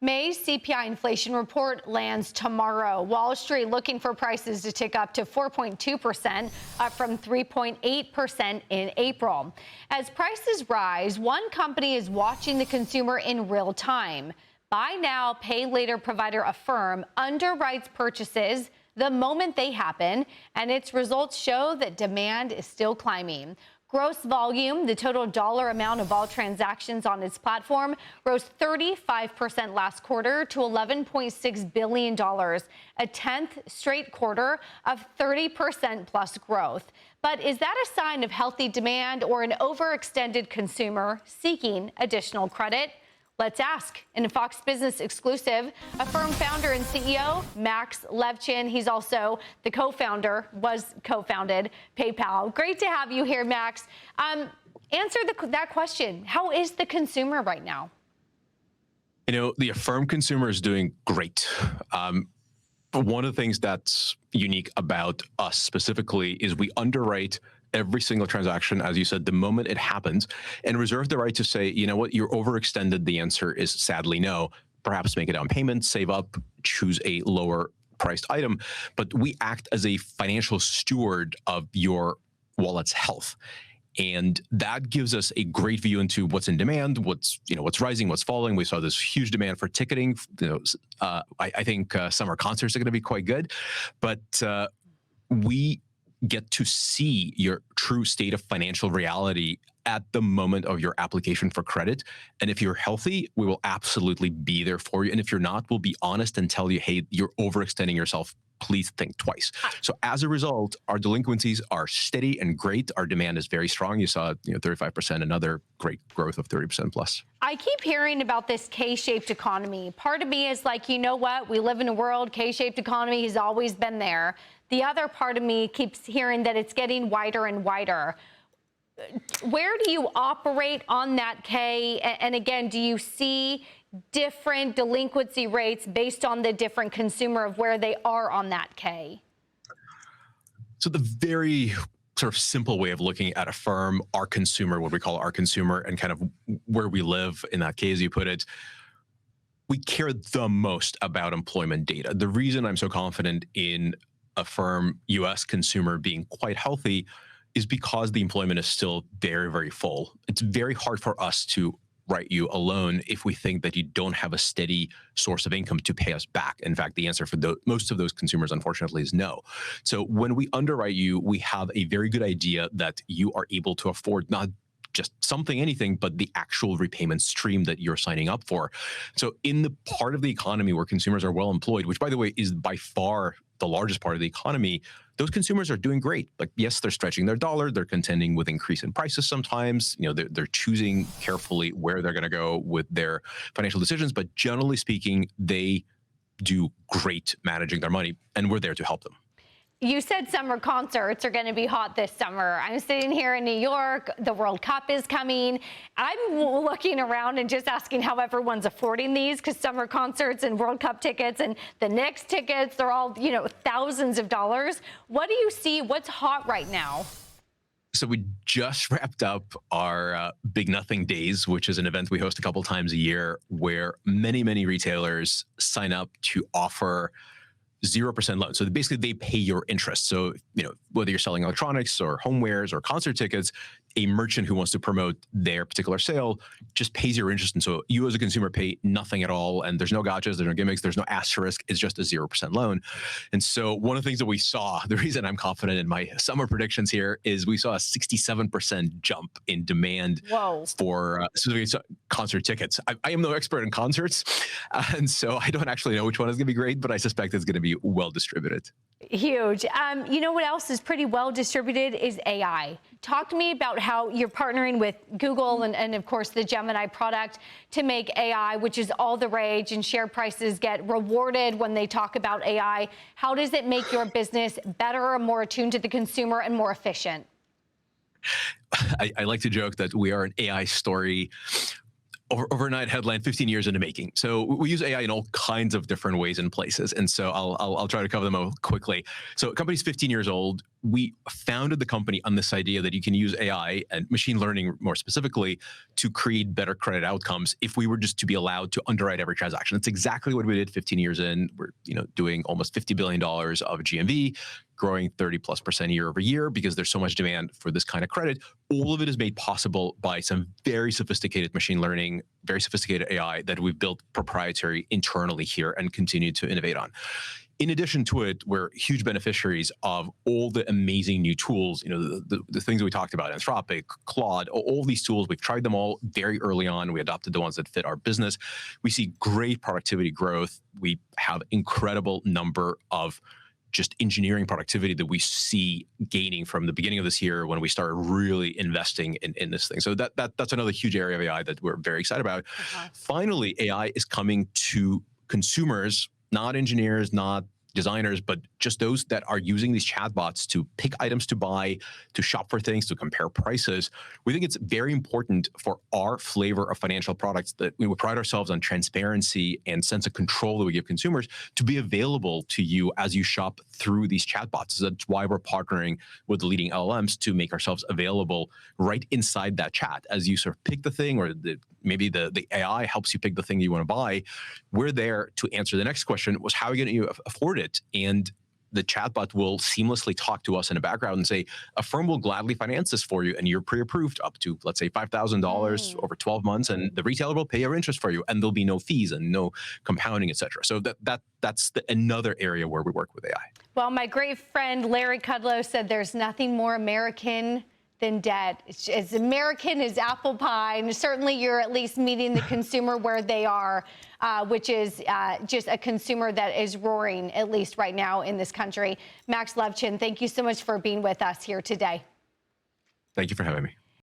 May's CPI inflation report lands tomorrow. Wall Street looking for prices to tick up to 4.2%, up from 3.8% in April. As prices rise, one company is watching the consumer in real time. Buy now, pay later provider Affirm underwrites purchases the moment they happen, and its results show that demand is still climbing. Gross volume, the total dollar amount of all transactions on its platform, rose 35% last quarter to $11.6 billion, a 10th straight quarter of 30% plus growth. But is that a sign of healthy demand or an overextended consumer seeking additional credit? Let's ask. In a Fox Business exclusive, Affirm founder and CEO Max Levchin. He's also the co-founded PayPal. Great to have you here, Max. Answer that question. How is the consumer right now? You know, the Affirm consumer is doing great. One of the things that's unique about us specifically is we underwrite every single transaction, as you said, the moment it happens, and reserve the right to say, you know what, you're overextended. The answer is sadly no. Perhaps make a down payment, save up, choose a lower priced item. But we act as a financial steward of your wallet's health. And that gives us a great view into what's in demand, what's rising, what's falling. We saw this huge demand for ticketing. I think summer concerts are going to be quite good, but we get to see your true state of financial reality at the moment of your application for credit. And if you're healthy, we will absolutely be there for you. And if you're not, we'll be honest and tell you, hey, you're overextending yourself. Please think twice. So as a result, our delinquencies are steady and great. Our demand is very strong. You saw 35%, another great growth of 30% plus. I keep hearing about this K-shaped economy. Part of me is like, you know what? We live in a world, K-shaped economy has always been there. The other part of me keeps hearing that it's getting wider and wider. Where do you operate on that K? And again, do you see different delinquency rates based on the different consumer of where they are on that K? So the very sort of simple way of looking at Affirm, our consumer, what we call our consumer, and kind of where we live in that K, as you put it, we care the most about employment data. The reason I'm so confident in Affirm US consumer being quite healthy is because the employment is still very, very full. It's very hard for us to write you a loan if we think that you don't have a steady source of income to pay us back. In fact, the answer for most of those consumers, unfortunately, is no. So when we underwrite you, we have a very good idea that you are able to afford not just anything, but the actual repayment stream that you're signing up for. So in the part of the economy where consumers are well employed, which by the way is by far the largest part of the economy, those consumers are doing great. Like, yes, they're stretching their dollar. They're contending with increase in prices sometimes. They're choosing carefully where they're going to go with their financial decisions. But generally speaking, they do great managing their money, and we're there to help them. You said summer concerts are going to be hot this summer. I'm sitting here in New York. The World Cup is coming. I'm looking around and just asking how everyone's affording these, because summer concerts and World Cup tickets and the Knicks tickets, they're all, thousands of dollars. What do you see? What's hot right now? So we just wrapped up our Big Nothing Days, which is an event we host a couple times a year where many, many retailers sign up to offer 0% loan. So basically they pay your interest. So, whether you're selling electronics or homewares or concert tickets, a merchant who wants to promote their particular sale just pays your interest. And so you as a consumer pay nothing at all. And there's no gotchas, there's no gimmicks, there's no asterisk. It's just a 0% loan. And so one of the things that we saw, the reason I'm confident in my summer predictions here, is we saw a 67% jump in demand for specifically concert tickets. I am no expert in concerts. And so I don't actually know which one is going to be great, but I suspect it's going to be well distributed. Huge. You know what else is pretty well distributed is AI. Talk to me about how you're partnering with Google and of course, the Gemini product to make AI, which is all the rage, and share prices get rewarded when they talk about AI. How does it make your business better or more attuned to the consumer and more efficient? I like to joke that we are an AI story overnight headline 15 years into making. So we use AI in all kinds of different ways and places. And so I'll try to cover them all quickly. So company's 15 years old. we founded the company on this idea that you can use AI and machine learning more specifically to create better credit outcomes if we were just to be allowed to underwrite every transaction. That's exactly what we did 15 years in. We're doing almost $50 billion of GMV, growing 30+% year over year because there's so much demand for this kind of credit. All of it is made possible by some very sophisticated machine learning, very sophisticated AI that we've built proprietary internally here and continue to innovate on. In addition to it, we're huge beneficiaries of all the amazing new tools, the things we talked about, Anthropic, Claude, all these tools. We've tried them all very early on. We adopted the ones that fit our business. We see great productivity growth. We have incredible number of just engineering productivity that we see gaining from the beginning of this year when we started really investing in this thing. So that's another huge area of AI that we're very excited about. Finally, AI is coming to consumers, not engineers, not designers, but just those that are using these chatbots to pick items to buy, to shop for things, to compare prices. We think it's very important for our flavor of financial products that we would pride ourselves on transparency and sense of control that we give consumers to be available to you as you shop through these chatbots. So that's why we're partnering with the leading LLMs to make ourselves available right inside that chat. As you sort of pick the thing, or maybe the AI helps you pick the thing you want to buy, we're there to answer the next question, was how are you going to afford it? And the chatbot will seamlessly talk to us in the background and say, Affirm will gladly finance this for you, and you're pre-approved up to, let's say, $5,000 over 12 months, and the retailer will pay your interest for you, and there'll be no fees and no compounding, et cetera. So that's another area where we work with AI. Well, my great friend Larry Kudlow said there's nothing more American than debt. It's as American as apple pie, and certainly you're at least meeting the consumer where they are, which is just a consumer that is roaring, at least right now in this country. Max Levchin, thank you so much for being with us here today. Thank you for having me.